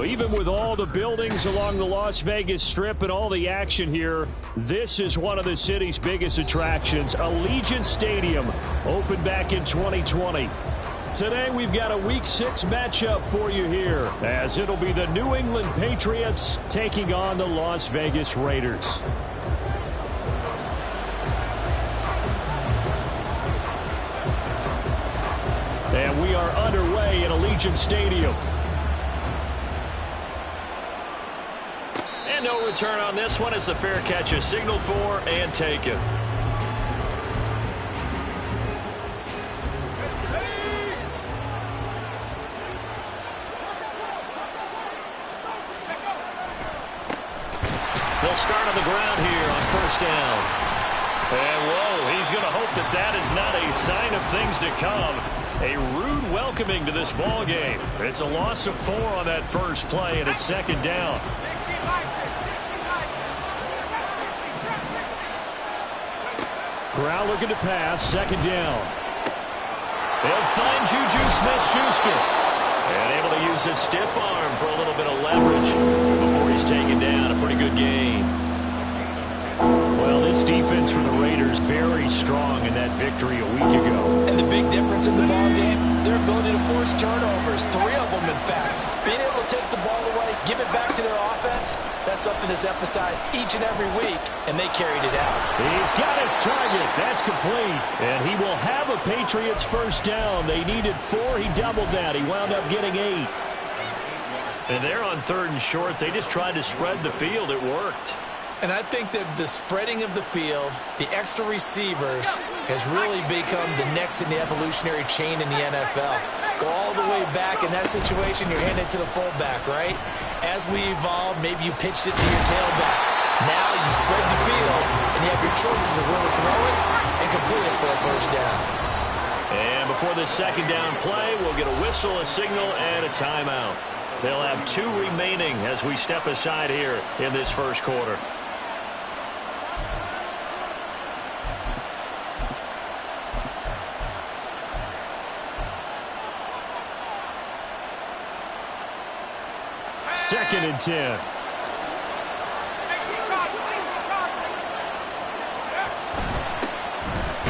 Well, even with all the buildings along the Las Vegas Strip and all the action here, this is one of the city's biggest attractions. Allegiant Stadium opened back in 2020. Today we've got a Week 6 matchup for you here, as it'll be the New England Patriots taking on the Las Vegas Raiders. And we are underway at Allegiant Stadium. And no return on this one as the fair catch is signaled for and taken. They'll start on the ground here on first down. And whoa, he's going to hope that that is not a sign of things to come. A rude welcoming to this ball game. It's a loss of 4 on that first play, and it's second down. Corral looking to pass, second down. They'll find Juju Smith-Schuster. And able to use his stiff arm for a little bit of leverage before he's taken down. A pretty good gain. Well, this defense for the Raiders very strong in that victory a week ago. And the big difference in the ball game, their ability to force turnovers, 3 of them in fact. Being able to take the ball away, give it back to their offense, that's something that's emphasized each and every week, and they carried it out. He's got his target. That's complete. And he will have a Patriots first down. They needed 4. He doubled that. He wound up getting 8. And they're on 3rd and short. They just tried to spread the field. It worked. And I think that the spreading of the field, the extra receivers, has really become the next in the evolutionary chain in the NFL. Go all the way back in that situation, you're handing it to the fullback, right? As we evolve, maybe you pitched it to your tailback. Now you spread the field, and you have your choices of where to throw it and complete it for a first down. And before this second down play, we'll get a whistle, a signal, and a timeout. They'll have 2 remaining as we step aside here in this first quarter. Second and 10.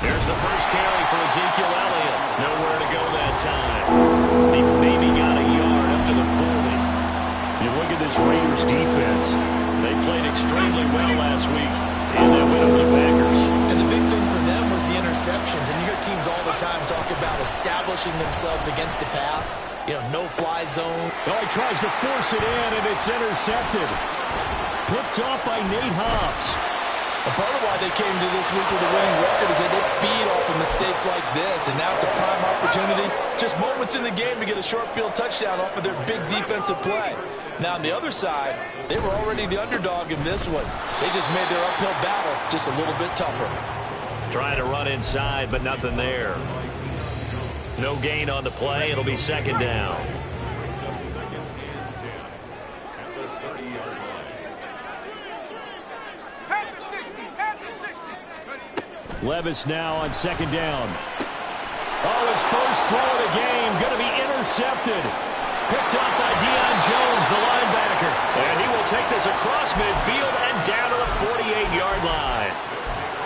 There's the first carry for Ezekiel Elliott. Nowhere to go that time. He maybe got a yard up to the 40. You look at this Raiders defense. They played extremely well last week in that win over the Packers. And the big thing for them was the interceptions. And you hear teams all the time talk about establishing themselves against the pass. You know, no-fly zone. Oh, he tries to force it in, and it's intercepted. Picked off by Nate Hobbs. A part of why they came to this week with a winning record is that they feed off of mistakes like this, and now it's a prime opportunity. Just moments in the game to get a short field touchdown off of their big defensive play. Now, on the other side, they were already the underdog in this one. They just made their uphill battle just a little bit tougher. Trying to run inside, but nothing there. No gain on the play. It'll be second down. Levis now on second down. Oh, his first throw of the game going to be intercepted. Picked up by Deion Jones, the linebacker. And he will take this across midfield and down to the 48-yard line.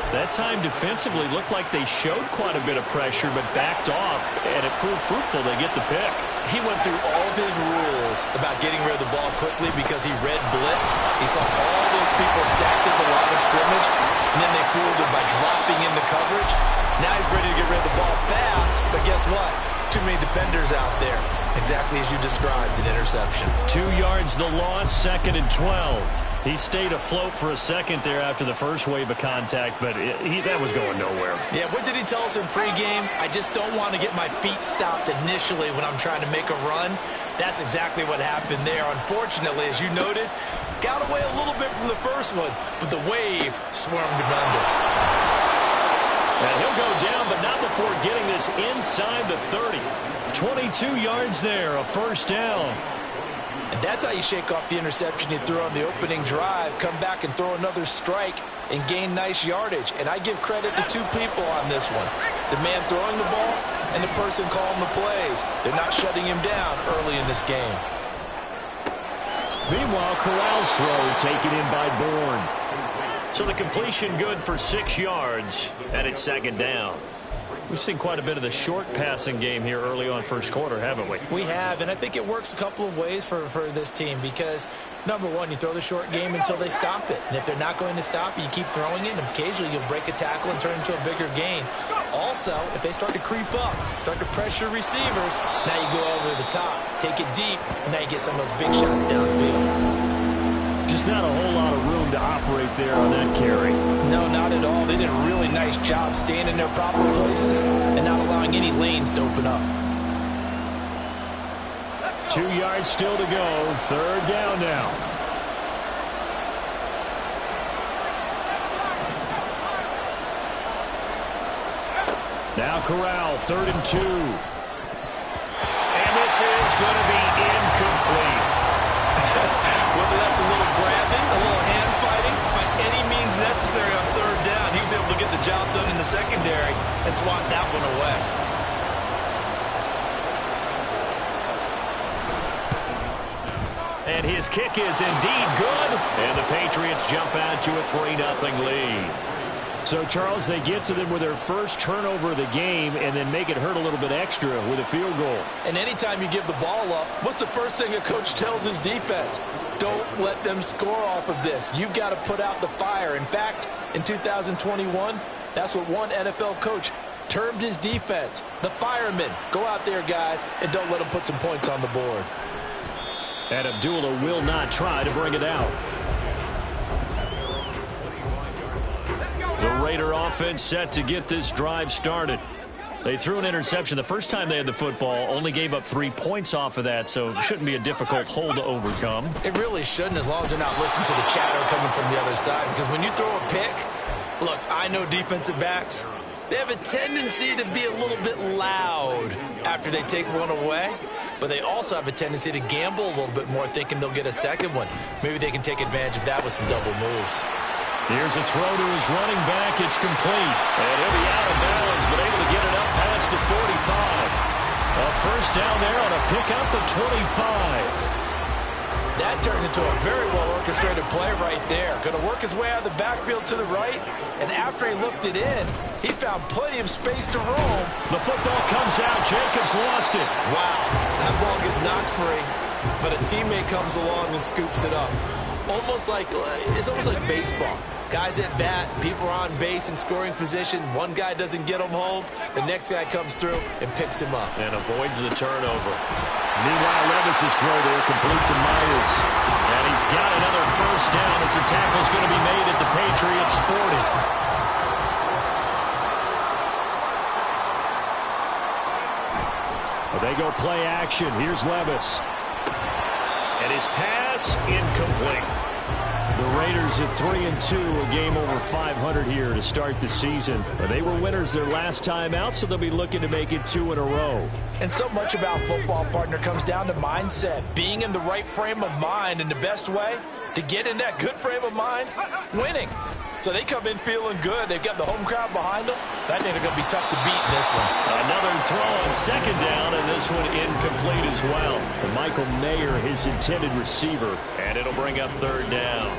That time defensively looked like they showed quite a bit of pressure but backed off, and it proved fruitful. They get the pick. He went through all of his rules about getting rid of the ball quickly because he read blitz. He saw all those people stacked at the line of scrimmage, and then they fooled him by dropping into coverage. Now he's ready to get rid of the ball fast, but guess what? Too many defenders out there. Exactly as you described, an interception. 2 yards the loss, second and 12. He stayed afloat for a second there after the first wave of contact, but that was going nowhere. Yeah, what did he tell us in pregame? I just don't want to get my feet stopped initially when I'm trying to make a run. That's exactly what happened there. Unfortunately, as you noted, got away a little bit from the first one, but the wave swarmed him under. And he'll go down, but not before getting this inside the 30. 22 yards there, a first down. And that's how you shake off the interception you threw on the opening drive, come back and throw another strike and gain nice yardage. And I give credit to 2 people on this one. The man throwing the ball and the person calling the plays. They're not shutting him down early in this game. Meanwhile, Corral's throw taken in by Bourne. So the completion good for 6 yards, and it's second down. We've seen quite a bit of the short passing game here early on first quarter, haven't we? We have, and I think it works a couple of ways for this team because, number one, you throw the short game until they stop it. And if they're not going to stop it, you keep throwing it, and occasionally you'll break a tackle and turn it into a bigger gain. Also, if they start to creep up, start to pressure receivers, now you go over the top, take it deep, and now you get some of those big shots downfield. Just not a whole lot of room to operate there on that carry. No, not at all. They did a really nice job staying in their proper places and not allowing any lanes to open up. 2 yards still to go. Third down now. Now Corral, 3rd and 2. And this is going to be incomplete. Whether that's a little grabbing, a little hand fighting, by any means necessary on 3rd down, he was able to get the job done in the secondary and swat that one away. And his kick is indeed good. And the Patriots jump out to a 3-0 lead. So, Charles, they get to them with their first turnover of the game and then make it hurt a little bit extra with a field goal. And anytime you give the ball up, what's the first thing a coach tells his defense? Don't let them score off of this. You've got to put out the fire. In fact, in 2021, that's what one NFL coach termed his defense. The firemen. Go out there, guys, and don't let them put some points on the board. And Abdullah will not try to bring it out. The Raider offense set to get this drive started. They threw an interception the first time they had the football, only gave up 3 points off of that, so it shouldn't be a difficult hole to overcome. It really shouldn't, as long as they're not listening to the chatter coming from the other side, because when you throw a pick, look, I know defensive backs, they have a tendency to be a little bit loud after they take one away, but they also have a tendency to gamble a little bit more, thinking they'll get a second one. Maybe they can take advantage of that with some double moves. Here's a throw to his running back. It's complete. And he'll be out of bounds, but able to get it up past the 45. A first down there on a pickup of 25. That turned into a very well-orchestrated play right there. Going to work his way out of the backfield to the right, and after he looked it in, he found plenty of space to roam. The football comes out. Jacobs lost it. Wow, that ball gets knocked free, but a teammate comes along and scoops it up. It's almost like baseball. Guys at bat, people are on base in scoring position. One guy doesn't get him home. The next guy comes through and picks him up. And avoids the turnover. Meanwhile, Levis's throw there complete to Myers. And he's got another first down as the tackle's going to be made at the Patriots' 40. Well, they go play action. Here's Levis. And his pass incomplete. The Raiders at 3-2, a game over 500 here to start the season. They were winners their last time out, so they'll be looking to make it 2 in a row. And so much about football, partner, comes down to mindset. Being in the right frame of mind, and the best way to get in that good frame of mind, winning. So they come in feeling good. They've got the home crowd behind them. That ain't going to be tough to beat in this one. Another throw on second down, and this one incomplete as well. And Michael Mayer, his intended receiver. And it'll bring up third down.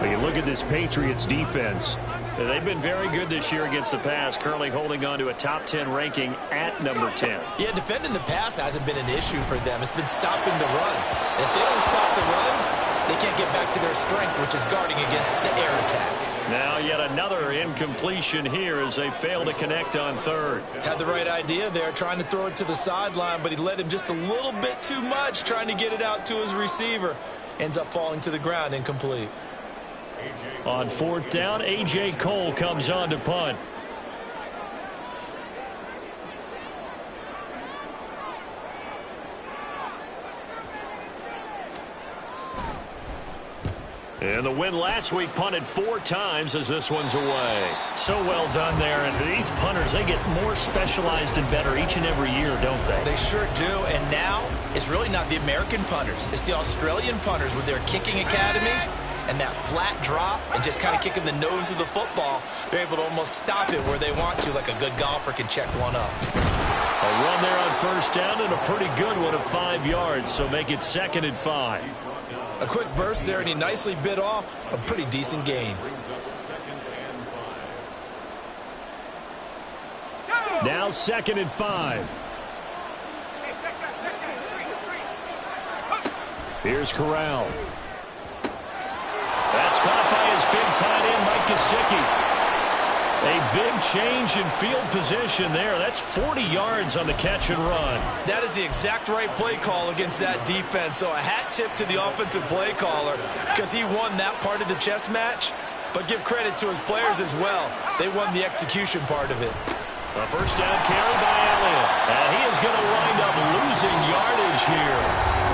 When you look at this Patriots defense, they've been very good this year against the pass, currently holding on to a top 10 ranking at number 10. Yeah, defending the pass hasn't been an issue for them. It's been stopping the run. And if they don't stop the run, they can't get back to their strength, which is guarding against the air attack. Now yet another incompletion here as they fail to connect on third. Had the right idea there, trying to throw it to the sideline, but he led him just a little bit too much, trying to get it out to his receiver. Ends up falling to the ground, incomplete. On fourth down, A.J. Cole comes on to punt. And the win last week punted 4 times as this one's away. So well done there. And these punters, they get more specialized and better each and every year, don't they? They sure do. And now it's really not the American punters. It's the Australian punters with their kicking academies and that flat drop and just kind of kicking the nose of the football. They're able to almost stop it where they want to, like a good golfer can check one up. A run there on first down and a pretty good one of 5 yards. So make it 2nd and 5. A quick burst there, and he nicely bit off a pretty decent gain. Now 2nd and 5. Here's Corral. That's caught by his big tight end, Mike Gesicki. A big change in field position there. That's 40 yards on the catch and run. That is the exact right play call against that defense. So a hat tip to the offensive play caller because he won that part of the chess match. But give credit to his players as well. They won the execution part of it. A first down carry by Elliott. And he is going to wind up losing yardage here,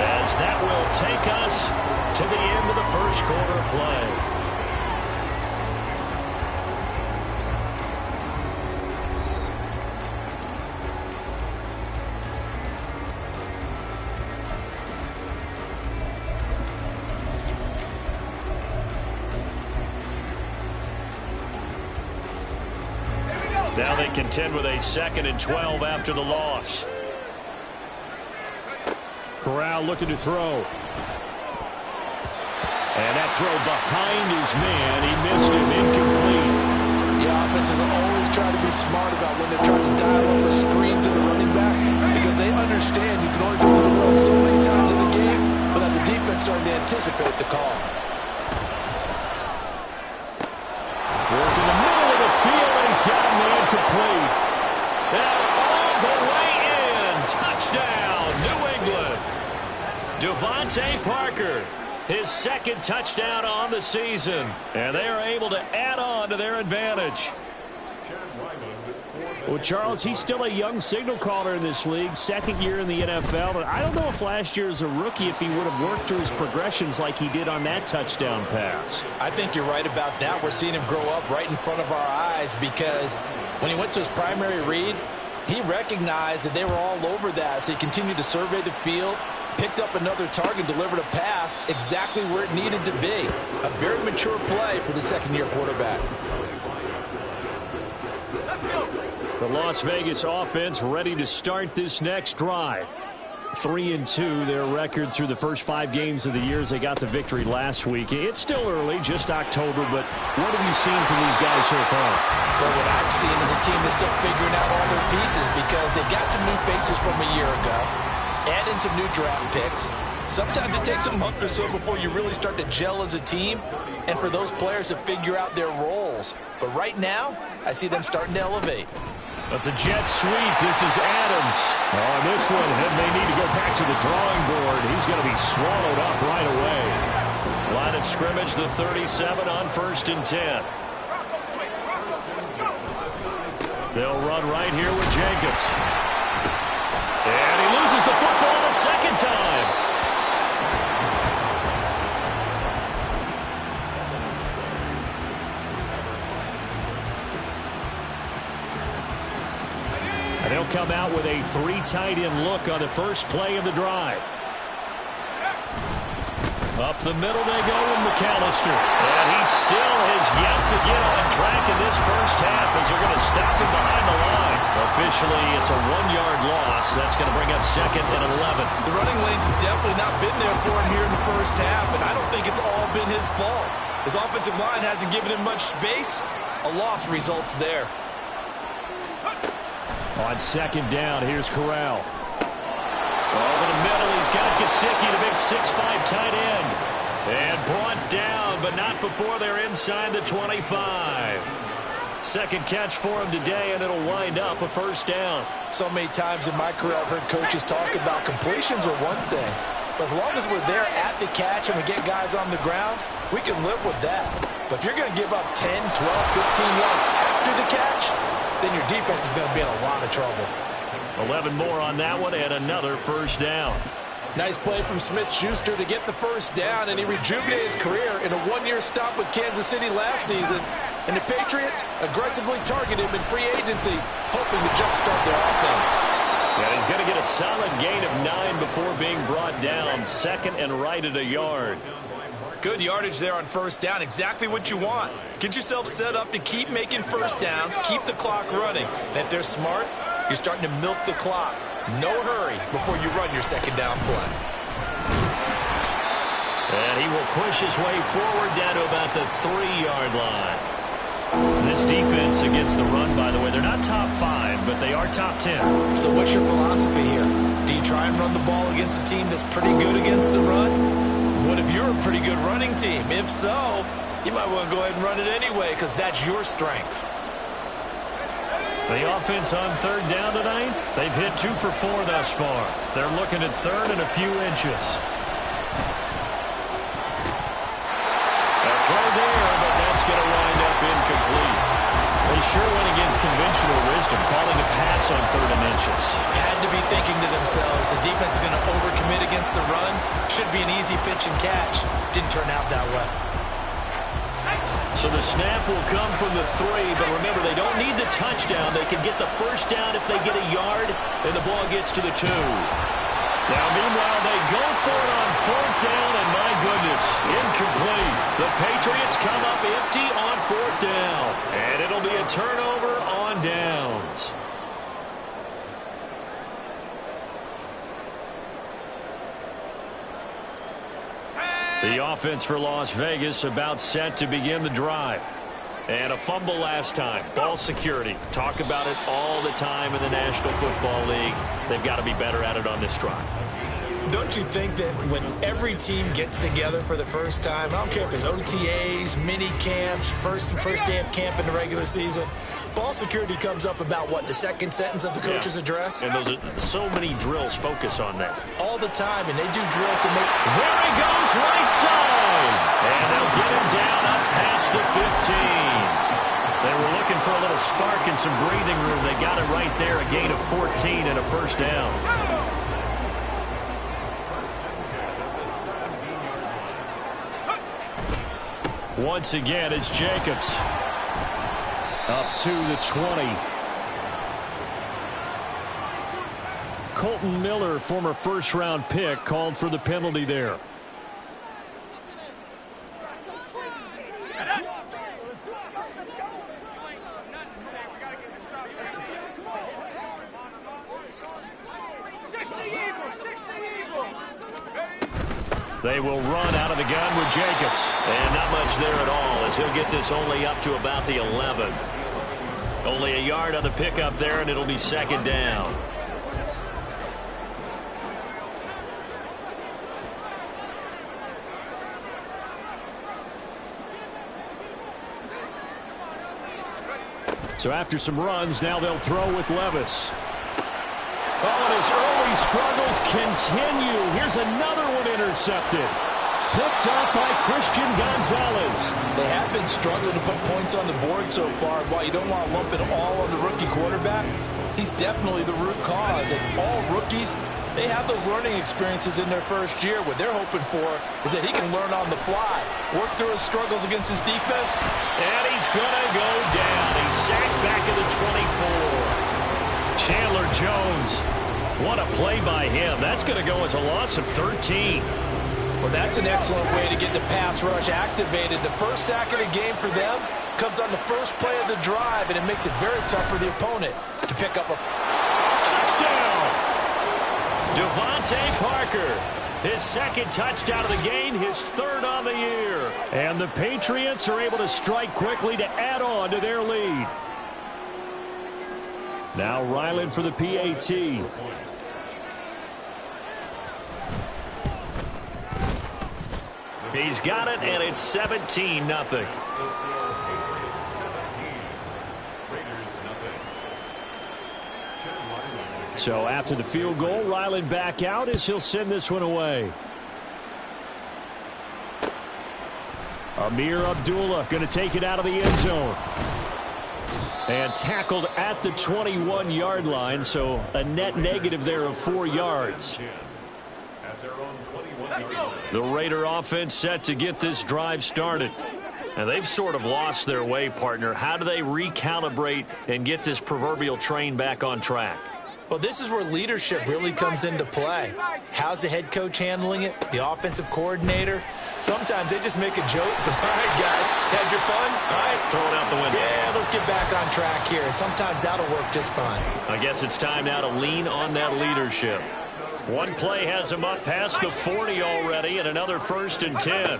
as that will take us to the end of the first quarter play. Now they contend with a 2nd and 12 after the loss. Corral looking to throw. And that throw behind his man. He missed him. Incomplete. Yeah, offenses always try to be smart about when they're trying to dial up a screen to the running back because they understand you can only go to the well so many times in the game without the defense starting to anticipate the call. Working the middle of the field, and he's got him incomplete. Now all the way in. Touchdown, New England. Devontae Parker, his 2nd touchdown on the season. And they are able to add on to their advantage. Well, Charles, he's still a young signal caller in this league, 2nd year in the NFL. But I don't know if last year as a rookie, if he would have worked through his progressions like he did on that touchdown pass. I think you're right about that. We're seeing him grow up right in front of our eyes because when he went to his primary read, he recognized that they were all over that. So he continued to survey the field, picked up another target, delivered a pass exactly where it needed to be. A very mature play for the 2nd-year quarterback. The Las Vegas offense ready to start this next drive. 3-2, their record through the first 5 games of the year as they got the victory last week. It's still early, just October, but what have you seen from these guys so far? Well, what I've seen is a team that's still figuring out all their pieces because they've got some new faces from a year ago, add in some new draft picks. Sometimes it takes a month or so before you really start to gel as a team and for those players to figure out their roles. But right now, I see them starting to elevate. That's a jet sweep. This is Adams. On this one, and they need to go back to the drawing board. He's going to be swallowed up right away. Line of scrimmage, the 37 on 1st and 10. They'll run right here with Jacobs. And he loses the football the 2nd time. And they'll come out with a 3 tight end look on the first play of the drive. Up the middle they go with McAllister. And he still has yet to get on track in this first half as they're going to stop him behind the line. Officially, it's a 1-yard loss. That's going to bring up 2nd and 11. The running lanes have definitely not been there for him here in the first half, and I don't think it's all been his fault. His offensive line hasn't given him much space. A loss results there. On 2nd down, here's Corral. Over the middle, he's got Gesicki, the big 6'5" tight end. And brought down, but not before they're inside the 25. 2nd catch for him today, and it'll wind up a first down. So many times in my career, I've heard coaches talk about completions are one thing. But as long as we're there at the catch and we get guys on the ground, we can live with that. But if you're going to give up 10, 12, 15 yards after the catch, then your defense is going to be in a lot of trouble. 11 more on that one and another first down. Nice play from Smith-Schuster to get the first down, and he rejuvenated his career in a 1-year stop with Kansas City last season. And the Patriots aggressively targeted him in free agency, hoping to jumpstart their offense. Yeah, he's going to get a solid gain of 9 before being brought down. 2nd and right at a yard. Good yardage there on first down. Exactly what you want. Get yourself set up to keep making first downs, keep the clock running. And if they're smart, you're starting to milk the clock. No hurry before you run your 2nd down play. And he will push his way forward down to about the 3-yard line. This defense against the run, by the way, they're not top 5, but they are top 10. So what's your philosophy here? Do you try and run the ball against a team that's pretty good against the run? What if you're a pretty good running team? If so, you might want to go ahead and run it anyway because that's your strength. The offense on 3rd down tonight, they've hit 2 for 4 thus far. They're looking at 3rd and a few inches. A throw there, but that's going to wind up incomplete. They sure went against conventional wisdom, calling a pass on 3rd and inches. Had to be thinking to themselves, the defense is going to overcommit against the run. Should be an easy pitch and catch. Didn't turn out that way. So the snap will come from the 3, but remember, they don't need the touchdown. They can get the first down if they get a yard, and the ball gets to the 2. Now, meanwhile, they go for it on 4th down, and my goodness, incomplete. The Patriots come up empty on 4th down, and it'll be a turnover on downs. The offense for Las Vegas about set to begin the drive. And a fumble last time. Ball security. Talk about it all the time in the National Football League. They've got to be better at it on this drive. Don't you think that when every team gets together for the first time, I don't care if it's OTAs, mini camps, first day of camp in the regular season, ball security comes up about what, the second sentence of the coach's address? And those are so many drills focus on that. All the time, and they do drills to make... There he goes, right side! And they'll get him down up past the 15. They were looking for a little spark and some breathing room. They got it right there, a gain of 14 and a first down. Once again, it's Jacobs. Up to the 20. Colton Miller, former first-round pick, called for the penalty there. They will run out of the gun with Jacobs. And not much there at all, as he'll get this only up to about the 11. Only a yard on the pickup there, and it'll be 2nd down. So after some runs, now they'll throw with Levis. Oh, and his early struggles continue. Here's another one intercepted. Picked up by Christian Gonzalez. They have been struggling to put points on the board so far. While you don't want to lump it all on the rookie quarterback, he's definitely the root cause. And all rookies, they have those learning experiences in their first year. What they're hoping for is that he can learn on the fly, work through his struggles against his defense. And he's going to go down. He's sacked back at the 24. Chandler Jones, what a play by him. That's going to go as a loss of 13. Well, that's an excellent way to get the pass rush activated. The first sack of the game for them comes on the first play of the drive, and it makes it very tough for the opponent to pick up a touchdown. Devontae Parker, his 2nd touchdown of the game, his 3rd on the year. And the Patriots are able to strike quickly to add on to their lead. Now Ryland for the PAT. He's got it, and it's 17-0. So after the field goal, Ryland back out as he'll send this one away. Amir Abdullah going to take it out of the end zone. And tackled at the 21-yard line, so a net negative there of 4 yards. The Raider offense set to get this drive started. And they've sort of lost their way, partner. How do they recalibrate and get this proverbial train back on track? Well, this is where leadership really comes into play. How's the head coach handling it? The offensive coordinator? Sometimes they just make a joke. All right, guys, had your fun? All right. Throw it out the window. Yeah, let's get back on track here. And sometimes that'll work just fine. I guess it's time now to lean on that leadership. One play has him up past the 40 already, and another 1st and 10.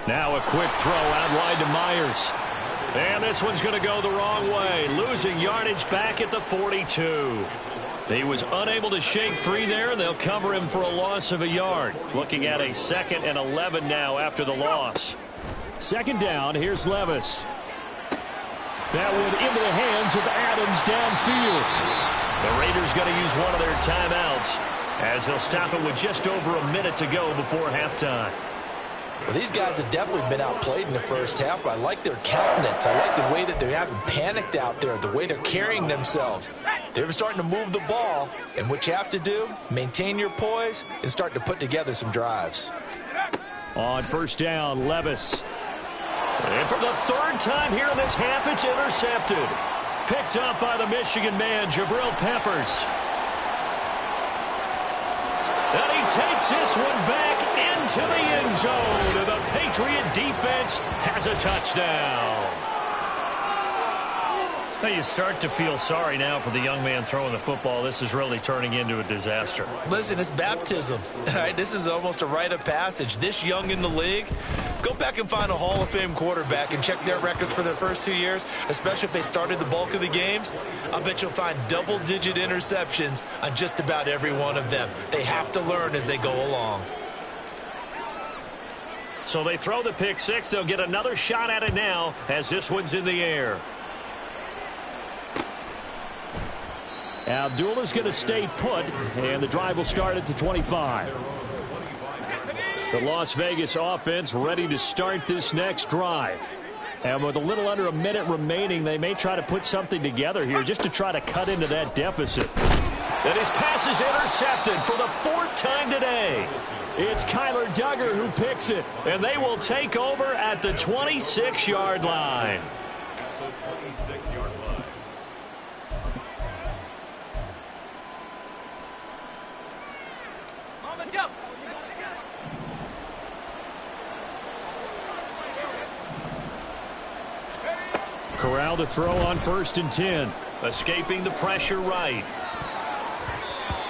Now a quick throw out wide to Myers. And this one's going to go the wrong way, losing yardage back at the 42. He was unable to shake free there, and they'll cover him for a loss of a yard. Looking at a 2nd and 11 now after the loss. 2nd down, here's Levis. That one into the hands of Adams downfield. The Raiders going to use one of their timeouts as they'll stop it with just over a minute to go before halftime. Well, these guys have definitely been outplayed in the first half, but I like their countenance. I like the way that they haven't panicked out there, the way they're carrying themselves. They're starting to move the ball, and what you have to do, maintain your poise and start to put together some drives. On 1st down, Levis. And for the 3rd time here in this half, it's intercepted. Picked up by the Michigan man, Jabril Peppers. And he takes this one back into the end zone. And the Patriot defense has a touchdown. Now you start to feel sorry now for the young man throwing the football. This is really turning into a disaster. Listen, it's baptism. All right, this is almost a rite of passage. This young in the league, go back and find a Hall of Fame quarterback and check their records for their first 2 years, especially if they started the bulk of the games. I'll bet you'll find double-digit interceptions on just about every one of them. They have to learn as they go along. So they throw the pick six. They'll get another shot at it now as this one's in the air. Abdullah's going to stay put, and the drive will start at the 25. The Las Vegas offense ready to start this next drive. And with a little under a minute remaining, they may try to put something together here just to try to cut into that deficit. And his pass is intercepted for the 4th time today. It's Kyler Duggar who picks it. And they will take over at the 26-yard line. Corral to throw on 1st and 10. Escaping the pressure right.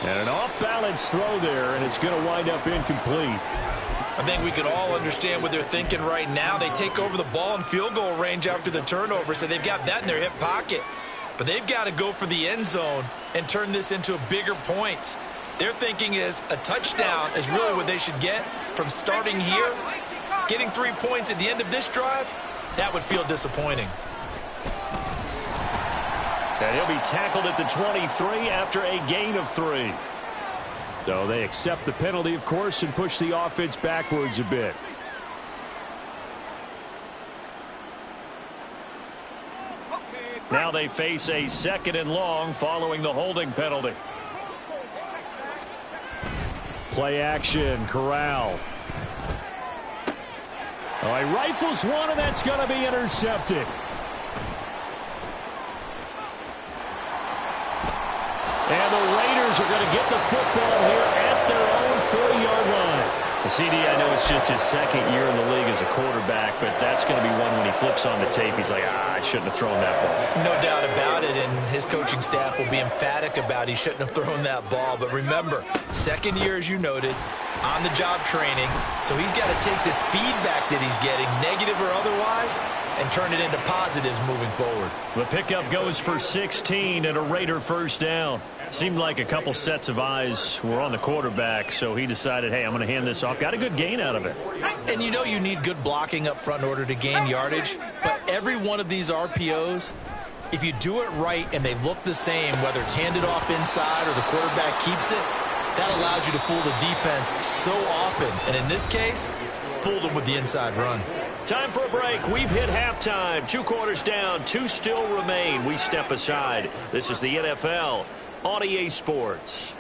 And an off-balance throw there, and it's going to wind up incomplete. I think we can all understand what they're thinking right now. They take over the ball in field goal range after the turnover, so they've got that in their hip pocket. But they've got to go for the end zone and turn this into a bigger points. Their thinking is a touchdown is really what they should get from starting here. Getting 3 points at the end of this drive, that would feel disappointing. And he'll be tackled at the 23 after a gain of 3. So they accept the penalty, of course, and push the offense backwards a bit. Now they face a 2nd and long following the holding penalty. Play action, Corral. Oh, he rifles one, and that's going to be intercepted. And the Raiders are going to get the football here at their own 40-yard line. CD, I know it's just his 2nd year in the league as a quarterback, but that's going to be one when he flips on the tape. He's like, I shouldn't have thrown that ball. No doubt about it, and his coaching staff will be emphatic about he shouldn't have thrown that ball. But remember, 2nd year, as you noted, on-the-job training, so he's got to take this feedback that he's getting, negative or otherwise, and turn it into positives moving forward. The pickup goes for 16 and a Raider 1st down. Seemed like a couple sets of eyes were on the quarterback, so he decided, hey, I'm going to hand this off. Got a good gain out of it. And you know you need good blocking up front in order to gain yardage, but every one of these RPOs, if you do it right and they look the same, whether it's handed off inside or the quarterback keeps it, that allows you to fool the defense so often. And in this case, fooled them with the inside run. Time for a break. We've hit halftime. 2 quarters down, 2 still remain. We step aside. This is the NFL on EA Sports.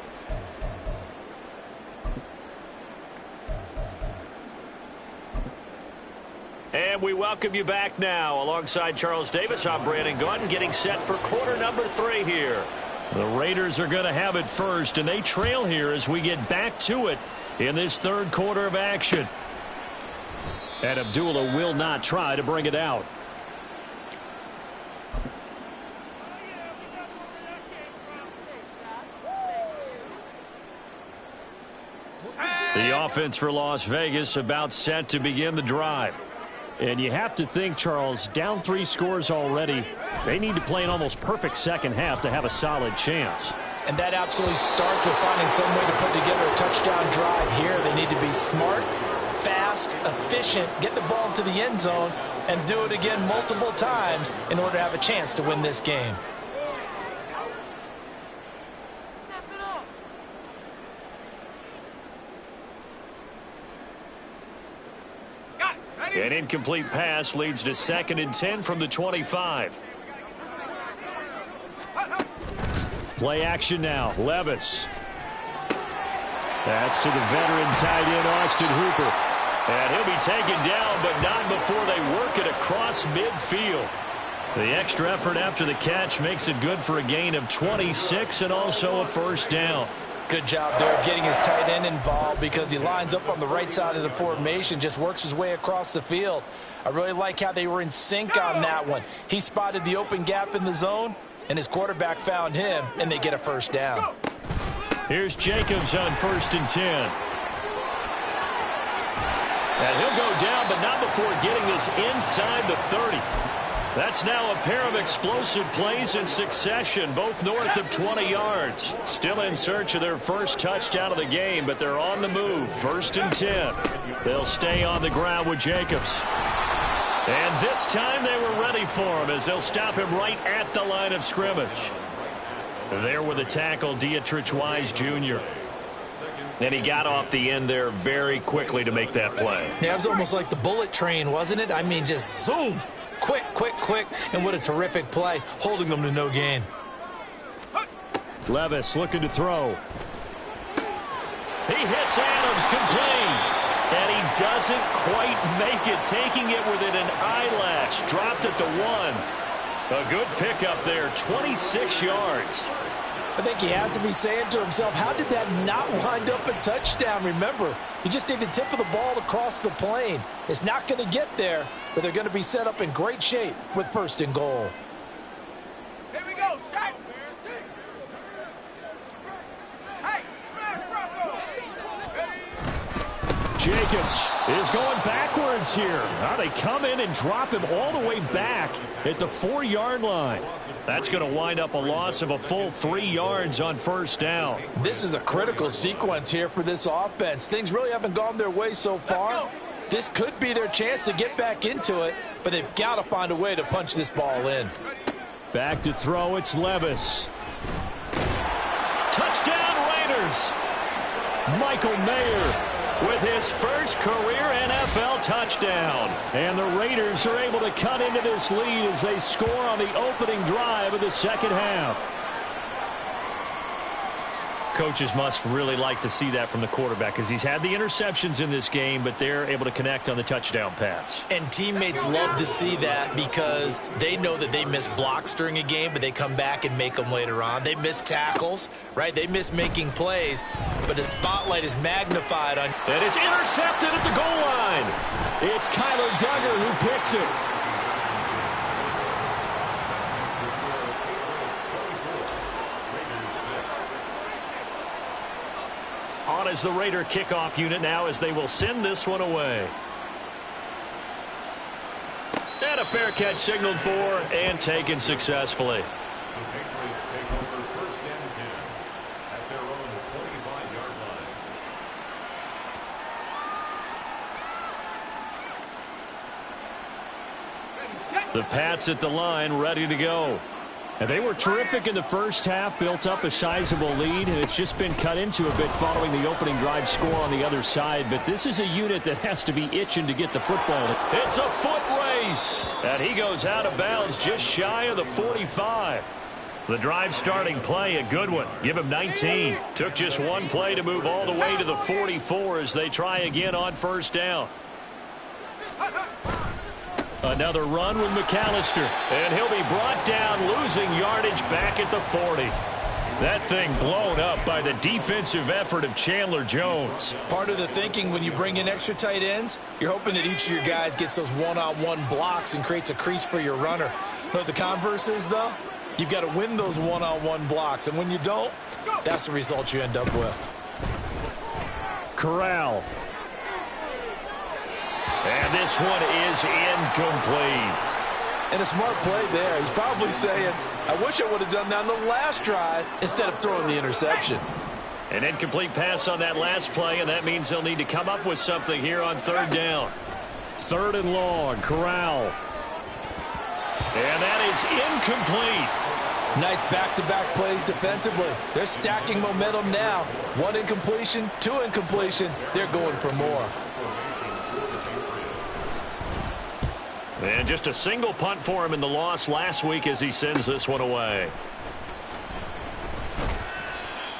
And we welcome you back now. Alongside Charles Davis, I'm Brandon Gaudin, getting set for quarter number 3 here. The Raiders are going to have it first, and they trail here as we get back to it in this 3rd quarter of action. And Abdullah will not try to bring it out. The offense for Las Vegas about set to begin the drive. And you have to think, Charles, down 3 scores already. They need to play an almost perfect second half to have a solid chance. And that absolutely starts with finding some way to put together a touchdown drive here. They need to be smart, fast, efficient, get the ball to the end zone, and do it again multiple times in order to have a chance to win this game. An incomplete pass leads to 2nd and 10 from the 25. Play action now. Levis. That's to the veteran tight end, Austin Hooper. And he'll be taken down, but not before they work it across midfield. The extra effort after the catch makes it good for a gain of 26 and also a first down. Good job there of getting his tight end involved because he lines up on the right side of the formation, just works his way across the field. I really like how they were in sync on that one. He spotted the open gap in the zone, and his quarterback found him, and they get a first down. Here's Jacobs on 1st and 10. And he'll go down, but not before getting this inside the 30. That's now a pair of explosive plays in succession, both north of 20 yards. Still in search of their first touchdown of the game, but they're on the move. 1st and 10. They'll stay on the ground with Jacobs. And this time they were ready for him as they'll stop him right at the line of scrimmage. There with the tackle, Dietrich Wise Jr. And he got off the end there very quickly to make that play. Yeah, it was almost like the bullet train, wasn't it? I mean, just zoom. Quick, quick, quick. And what a terrific play, holding them to no gain. Levis looking to throw. He hits Adams complete. And he doesn't quite make it, taking it within an eyelash. Dropped at the 1. A good pickup there, 26 yards. I think he has to be saying to himself, how did that not wind up a touchdown? Remember, you just need the tip of the ball across the plane. It's not going to get there, but they're going to be set up in great shape with 1st and goal. Here we go, shot. Jacobs is going backwards here. Now they come in and drop him all the way back at the 4-yard line. That's going to wind up a loss of a full 3 yards on 1st down. This is a critical sequence here for this offense. Things really haven't gone their way so far. This could be their chance to get back into it, but they've got to find a way to punch this ball in. Back to throw, it's Levis. Touchdown Raiders! Michael Mayer with his first career NFL touchdown. And the Raiders are able to cut into this lead as they score on the opening drive of the second half. Coaches must really like to see that from the quarterback because he's had the interceptions in this game, but they're able to connect on the touchdown pass. And teammates love to see that because they know that they miss blocks during a game, but they come back and make them later on. They miss tackles, right? They miss making plays, but the spotlight is magnified on. And it's intercepted at the goal line. It's Kyler Duggar who picks it. On as the Raider kickoff unit now as they will send this one away. And a fair catch signaled for and taken successfully. The Patriots take over 1st and 10 at their own 25-yard line. The Pats at the line, ready to go. And they were terrific in the first half, built up a sizable lead, and it's just been cut into a bit following the opening drive score on the other side. But this is a unit that has to be itching to get the football. It's a foot race, and he goes out of bounds just shy of the 45. The drive starting play, a good one. Give him 19. Took just one play to move all the way to the 44 as they try again on 1st down. Another run with McAllister, and he'll be brought down, losing yardage back at the 40. That thing blown up by the defensive effort of Chandler Jones. Part of the thinking when you bring in extra tight ends, you're hoping that each of your guys gets those one-on-one blocks and creates a crease for your runner. You know what the converse is, though? You've got to win those one-on-one blocks, and when you don't, that's the result you end up with. Corral. And this one is incomplete. And a smart play there. He's probably saying, I wish I would have done that on the last drive instead of throwing the interception. An incomplete pass on that last play, and that means they'll need to come up with something here on third down. 3rd and long. Corral. And that is incomplete. Nice back-to-back plays defensively. They're stacking momentum now. 1 incompletion, 2 incompletion. They're going for more. And just a single punt for him in the loss last week as he sends this one away.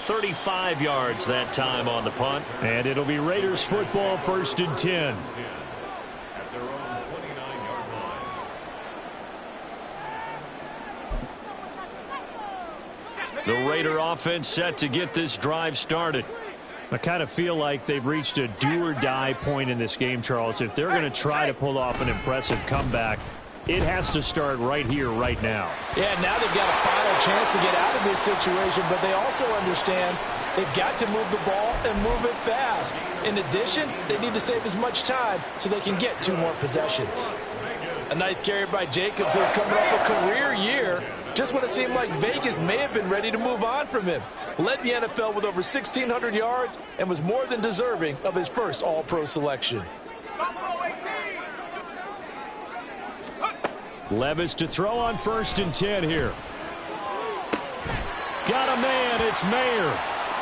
35 yards that time on the punt. And it'll be Raiders football, 1st and 10. At their own 29-yard line. The Raider offense set to get this drive started. I kind of feel like they've reached a do-or-die point in this game, Charles. If they're going to try to pull off an impressive comeback, it has to start right here, right now. Yeah, now they've got a final chance to get out of this situation, but they also understand they've got to move the ball and move it fast. In addition, they need to save as much time so they can get 2 more possessions. A nice carry by Jacobs, who's coming off a career year, just when it seemed like Vegas may have been ready to move on from him. Led the NFL with over 1,600 yards and was more than deserving of his first All-Pro selection. Levis to throw on 1st and 10 here. Got a man, it's Mayer.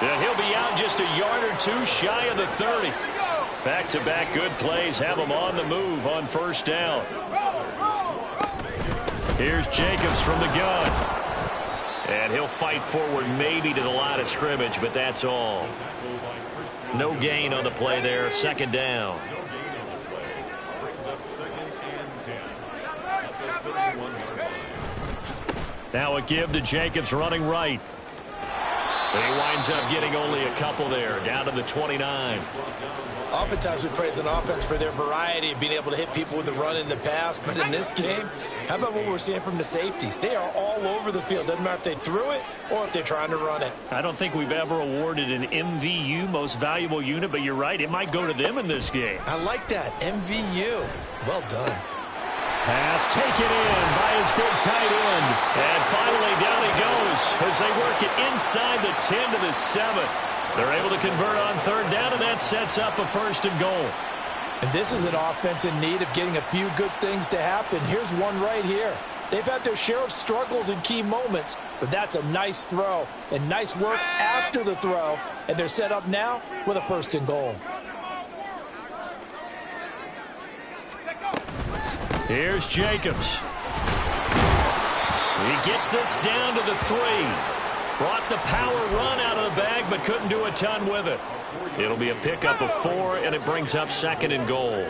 And he'll be out just a yard or 2 shy of the 30. Back-to-back good plays have him on the move on 1st down. Here's Jacobs from the gun. And he'll fight forward maybe to the line of scrimmage, but that's all. No gain on the play there, 2nd down. Brings up 2nd and 10. At their 31-yard line. Now a give to Jacobs running right. But he winds up getting only a couple there, down to the 29. Oftentimes we praise an offense for their variety of being able to hit people with the run in the pass. But in this game, how about what we're seeing from the safeties? They are all over the field. Doesn't matter if they threw it or if they're trying to run it. I don't think we've ever awarded an MVU, most valuable unit, but you're right. It might go to them in this game. I like that. MVU. Well done. Pass taken in by his big tight end. And finally down he goes as they work it inside the 10 to the 7. They're able to convert on 3rd down, and that sets up a 1st and goal. And this is an offense in need of getting a few good things to happen. Here's one right here. They've had their share of struggles in key moments, but that's a nice throw and nice work after the throw. And they're set up now with a 1st and goal. Here's Jacobs. He gets this down to the 3. Brought the power run out of the bag, but couldn't do a ton with it. It'll be a pickup of 4, and it brings up 2nd and goal.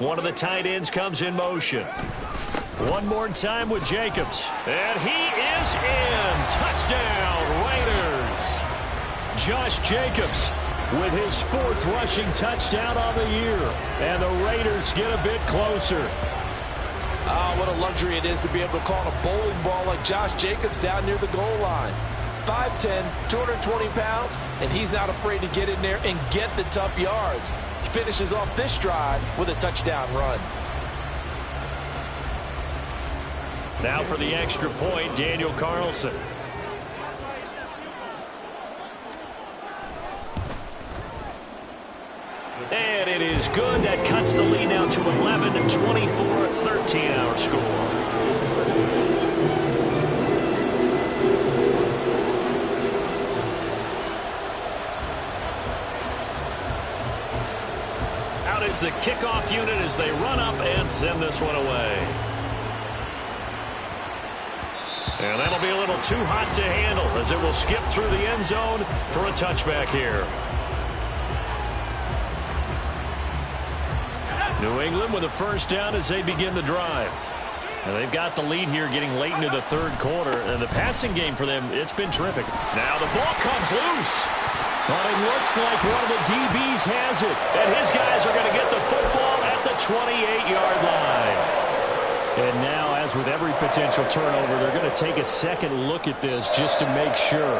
One of the tight ends comes in motion. One more time with Jacobs. And he is in. Touchdown, Raiders. Josh Jacobs with his 4th rushing touchdown on the year. And the Raiders get a bit closer. Ah, what a luxury it is to be able to call a bowling ball like Josh Jacobs down near the goal line. 5'10", 220 pounds, and he's not afraid to get in there and get the tough yards. He finishes off this drive with a touchdown run. Now for the extra point, Daniel Carlson. And it is good. That cuts the lead now to 11, 24, 13 our score. Out is the kickoff unit as they run up and send this one away. And that'll be a little too hot to handle as it will skip through the end zone for a touchback here. New England with a 1st down as they begin the drive. And they've got the lead here getting late into the 3rd quarter. And the passing game for them, it's been terrific. Now the ball comes loose. But it looks like one of the DBs has it. And his guys are going to get the football at the 28-yard line. And now, as with every potential turnover, they're going to take a second look at this just to make sure.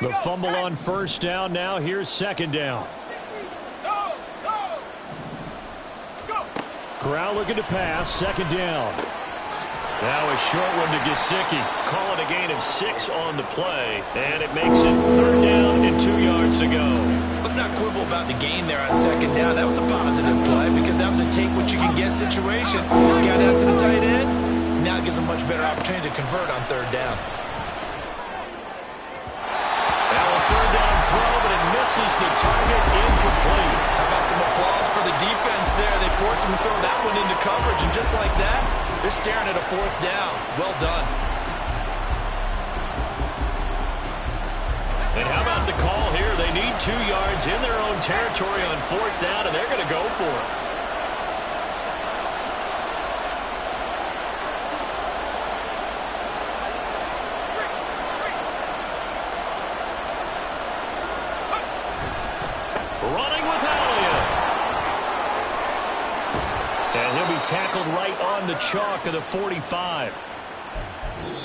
The fumble on first down. Now here's second down. Corral looking to pass. Second down. Now a short one to Gesicki. Call it a gain of 6 on the play. And it makes it third down and 2 yards to go. Let's not quibble about the gain there on second down. That was a positive play because that was a take-what-you-can-get situation. Got out to the tight end. Now it gives them a much better opportunity to convert on third down. Third down throw, but it misses the target, incomplete. How about some applause for the defense there? They forced him to throw that one into coverage, and just like that, they're staring at a fourth down. Well done. And how about the call here? They need 2 yards in their own territory on fourth down, and they're going to go for it. Tackled right on the chalk of the 45.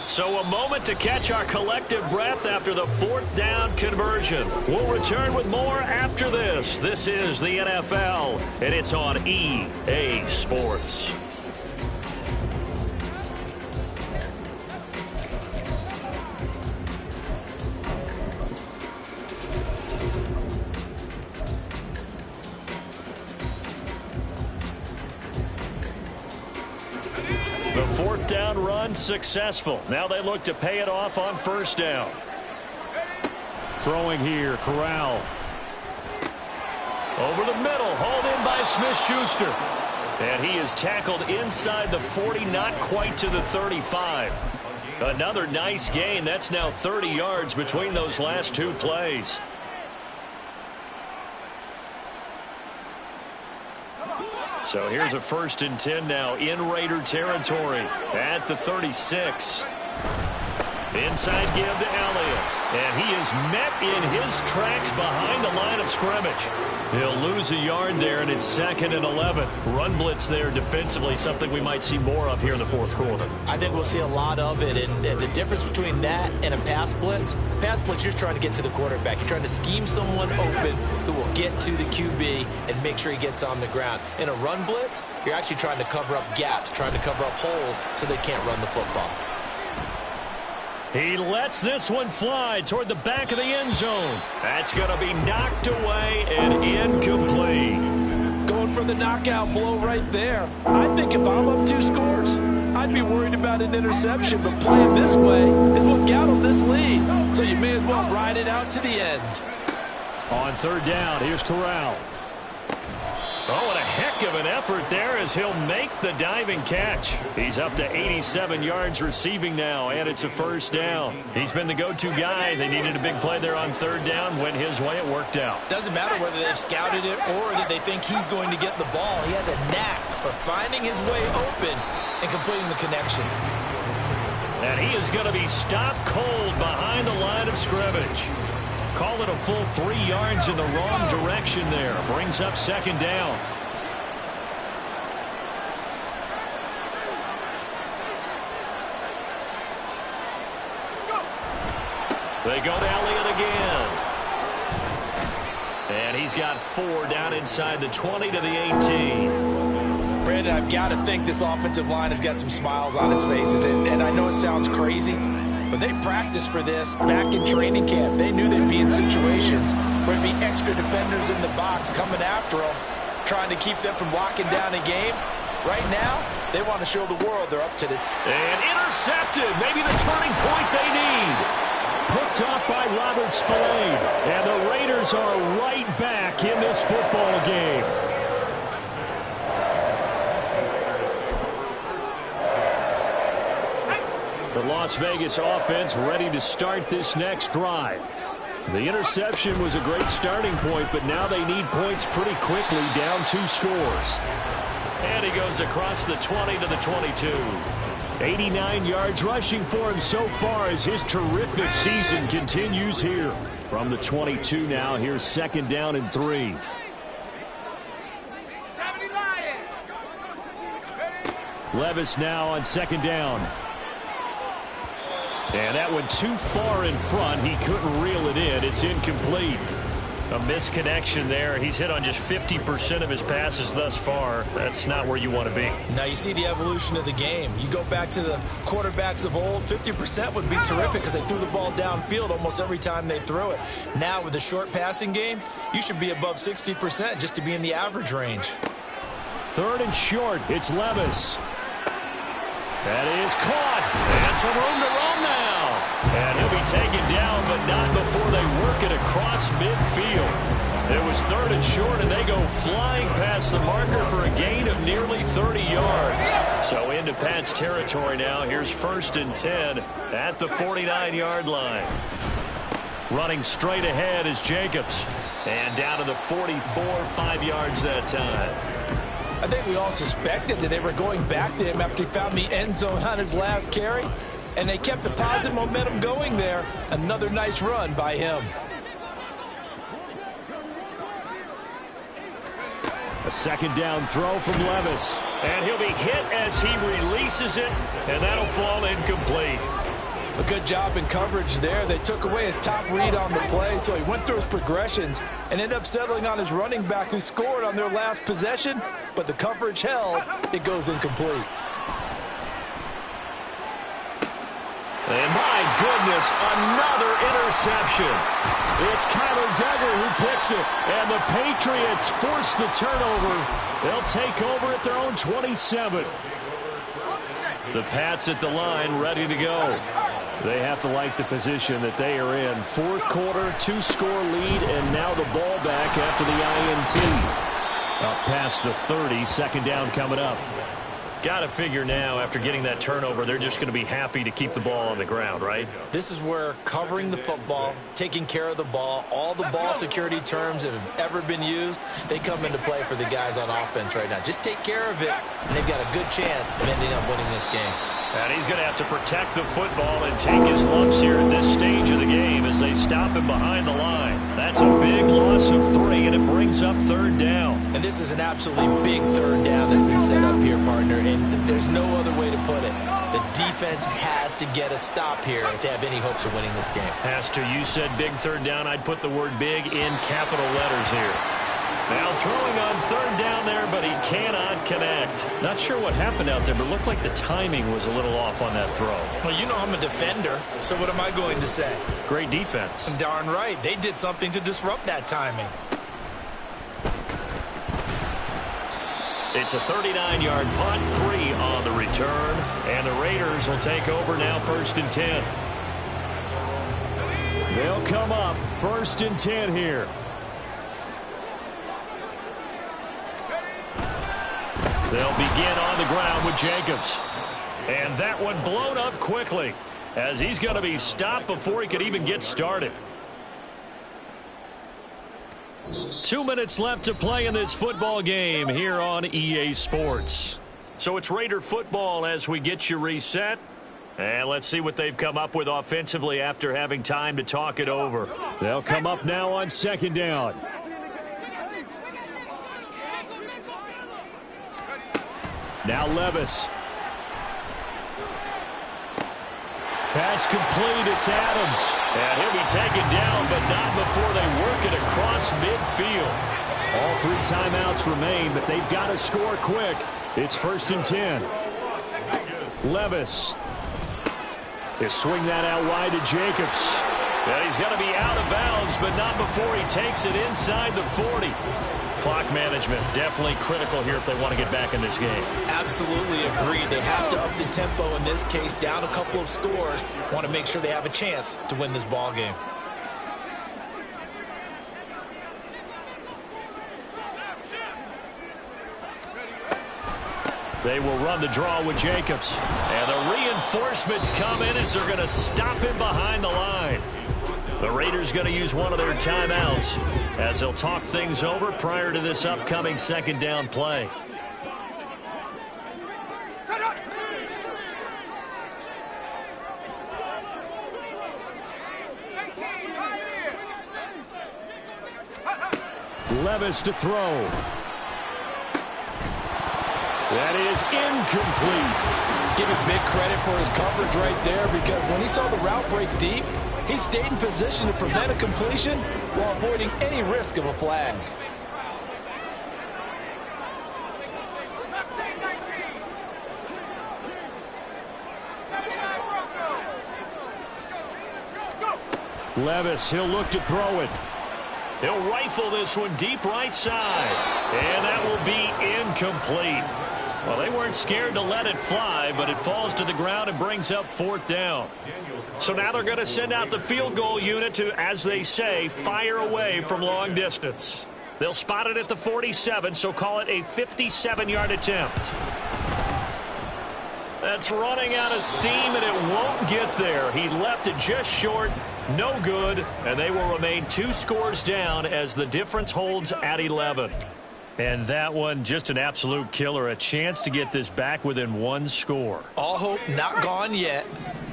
So a moment to catch our collective breath after the fourth down conversion. We'll return with more after this. This is the NFL, and it's on EA Sports. The fourth down run successful. Now they look to pay it off on first down. Throwing here, Corral. Over the middle, hauled in by Smith-Schuster. And he is tackled inside the 40, not quite to the 35. Another nice gain. That's now 30 yards between those last 2 plays. So here's a 1st and 10 now in Raider territory at the 36. Inside give to Elliott. And he is met in his tracks behind the line of scrimmage. He'll lose a yard there, and it's 2nd and 11. Run blitz there defensively, something we might see more of here in the fourth quarter. I think we'll see a lot of it, and the difference between that and a pass blitz, you're just trying to get to the quarterback. You're trying to scheme someone open who will get to the QB and make sure he gets on the ground. In a run blitz, you're actually trying to cover up gaps, trying to cover up holes so they can't run the football. He lets this one fly toward the back of the end zone. That's going to be knocked away and incomplete. Going for the knockout blow right there. I think if I'm up 2 scores, I'd be worried about an interception, but playing this way is what got him this lead. So you may as well ride it out to the end. On third down, here's Corral. Oh, and a heck of an effort there as he'll make the diving catch. He's up to 87 yards receiving now, and it's a first down. He's been the go-to guy. They needed a big play there on third down. Went his way. It worked out. Doesn't matter whether they've scouted it or that they think he's going to get the ball. He has a knack for finding his way open and completing the connection. And he is going to be stopped cold behind the line of scrimmage. Call it a full 3 yards in the wrong direction there. Brings up second down. They go to Elliott again. And he's got 4 down inside the 20 to the 18. Brandon, I've got to think this offensive line has got some smiles on its faces. And I know it sounds crazy, but they practiced for this back in training camp. They knew they'd be in situations where there'd be extra defenders in the box coming after them, trying to keep them from locking down a game. Right now, they want to show the world they're up to it. And intercepted. Maybe the turning point they need. Picked off by Robert Spillane. And the Raiders are right back in this football game. The Las Vegas offense ready to start this next drive. The interception was a great starting point, but now they need points pretty quickly, down 2 scores. And he goes across the 20 to the 22. 89 yards rushing for him so far as his terrific season continues here. From the 22 now, here's second down and 3. Levis now on second down. And that went too far in front. He couldn't reel it in. It's incomplete. A misconnection there. He's hit on just 50% of his passes thus far. That's not where you want to be. Now you see the evolution of the game. You go back to the quarterbacks of old, 50% would be terrific because they threw the ball downfield almost every time they threw it. Now with the short passing game, you should be above 60% just to be in the average range. 3rd and short. It's Levis. That is caught. And some room to run now. And he'll be taken down, but not before they work it across midfield. It was 3rd and short, and they go flying past the marker for a gain of nearly 30 yards. So into Pat's territory now. Here's 1st and 10 at the 49-yard line. Running straight ahead is Jacobs. And down to the 44, 5 yards that time. I think we all suspected that they were going back to him after he found the end zone on his last carry, and they kept the positive momentum going there. Another nice run by him. A 2nd down throw from Levis. And he'll be hit as he releases it, and that'll fall incomplete. A good job in coverage there. They took away his top read on the play, so he went through his progressions and ended up settling on his running back who scored on their last possession, but the coverage held. It goes incomplete. And my goodness, another interception. It's Kyler Duggar who picks it, and the Patriots force the turnover. They'll take over at their own 27. The Pats at the line, ready to go. They have to like the position that they are in. 4th quarter, 2-score lead, and now the ball back after the INT. Up past the 30, 2nd down coming up. Got to figure now, after getting that turnover, they're just going to be happy to keep the ball on the ground, right? This is where covering the football, taking care of the ball, all the ball security terms that have ever been used, they come into play for the guys on offense right now. Just take care of it, and they've got a good chance of ending up winning this game. And he's going to have to protect the football and take his lumps here at this stage of the game as they stop him behind the line. That's a big loss of 3, and it brings up 3rd down. And this is an absolutely big 3rd down that's been set up here, partner, and there's no other way to put it. The defense has to get a stop here if they have any hopes of winning this game. Has to. You said big 3rd down. I'd put the word big in capital letters here. Now throwing on 3rd down there, but he cannot connect. Not sure what happened out there, but it looked like the timing was a little off on that throw. Well, you know I'm a defender, so what am I going to say? Great defense. Darn right. They did something to disrupt that timing. It's a 39-yard punt, 3 on the return, and the Raiders will take over now 1st and 10. They'll come up 1st and 10 here. They'll begin on the ground with Jacobs. And that one blown up quickly as he's going to be stopped before he could even get started. 2 minutes left to play in this football game here on EA Sports. So it's Raider football as we get you reset. And let's see what they've come up with offensively after having time to talk it over. They'll come up now on 2nd down. Now Levis. Pass complete. It's Adams. And he'll be taken down, but not before they work it across midfield. All 3 timeouts remain, but they've got to score quick. It's 1st and 10. Levis. They swing that out wide to Jacobs. And he's going to be out of bounds, but not before he takes it inside the 40. Clock management definitely critical here if they want to get back in this game. Absolutely agreed. They have to up the tempo in this case, down a couple of scores. Want to make sure they have a chance to win this ball game. They will run the draw with Jacobs. And the reinforcements come in as they're going to stop him behind the line. The Raiders going to use one of their timeouts as they'll talk things over prior to this upcoming 2nd down play. Levis to throw. That is incomplete. Give him big credit for his coverage right there, because when he saw the route break deep, he stayed in position to prevent a completion while avoiding any risk of a flag. Levis, he'll look to throw it. He'll rifle this one deep right side. And that will be incomplete. Well, they weren't scared to let it fly, but it falls to the ground and brings up 4th down. So now they're going to send out the field goal unit to, as they say, fire away from long distance. They'll spot it at the 47, so call it a 57-yard attempt. That's running out of steam, and it won't get there. He left it just short. No good, and they will remain 2 scores down as the difference holds at 11. And that one, just an absolute killer. A chance to get this back within 1 score. All hope not gone yet,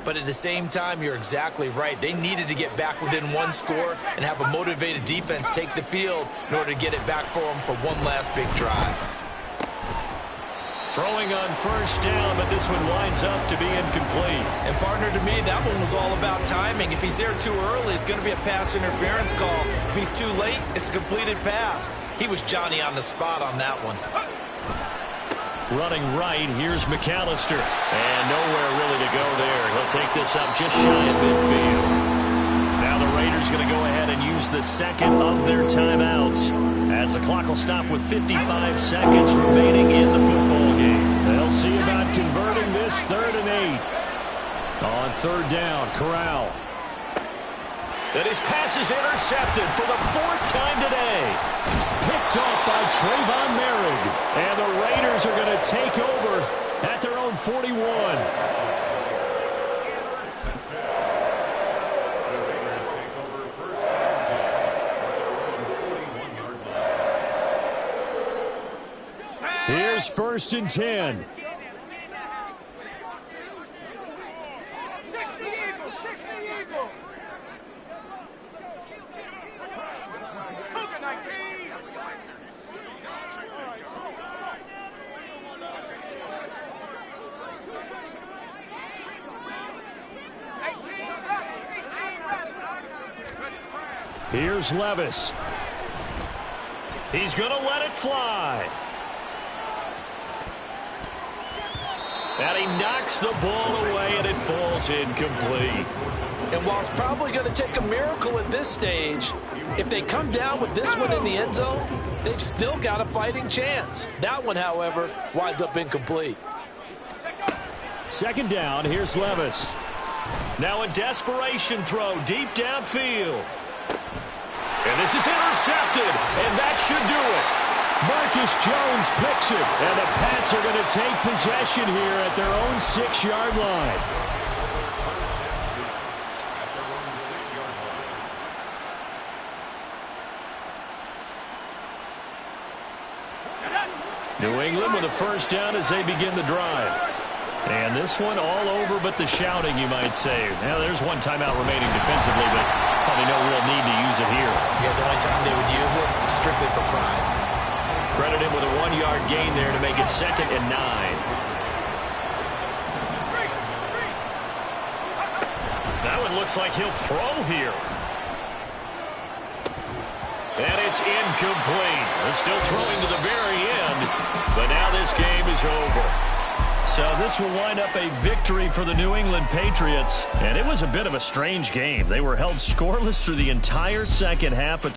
but at the same time, you're exactly right. They needed to get back within 1 score and have a motivated defense take the field in order to get it back for them for one last big drive. Throwing on 1st down, but this one winds up to be incomplete. And partner, to me, that one was all about timing. If he's there too early, it's going to be a pass interference call. If he's too late, it's a completed pass. He was Johnny on the spot on that one. Running right, here's McAllister. And nowhere really to go there. He'll take this up just shy of midfield. Now the Raiders going to go ahead and use the second of their timeouts, as the clock will stop with 55 seconds remaining in the football game. They'll see about converting this 3rd and 8. On 3rd down, Corral. And his pass is intercepted for the 4th time today. Picked off by Trayvon Merrick. And the Raiders are going to take over at their own 41. Here's 1st and 10. 60 Eagles, 60 Eagles. Cougar 19. 18. Here's Levis. He's going to let it fly. And he knocks the ball away, and it falls incomplete. And while it's probably going to take a miracle at this stage, if they come down with this one in the end zone, they've still got a fighting chance. That one, however, winds up incomplete. 2nd down, here's Levis. Now a desperation throw deep downfield. And this is intercepted, and that should do it. Marcus Jones picks it, and the Pats are going to take possession here at their own 6-yard line. New England with a 1st down as they begin the drive. And this one all over but the shouting, you might say. Now, there's one timeout remaining defensively, but probably no real need to use it here. Yeah, the only time they would use it, strictly for pride. Credit him with a 1-yard gain there to make it 2nd and 9. That one looks like he'll throw here. And it's incomplete. They're still throwing to the very end, but now this game is over. So this will wind up a victory for the New England Patriots. And it was a bit of a strange game. They were held scoreless through the entire second half, but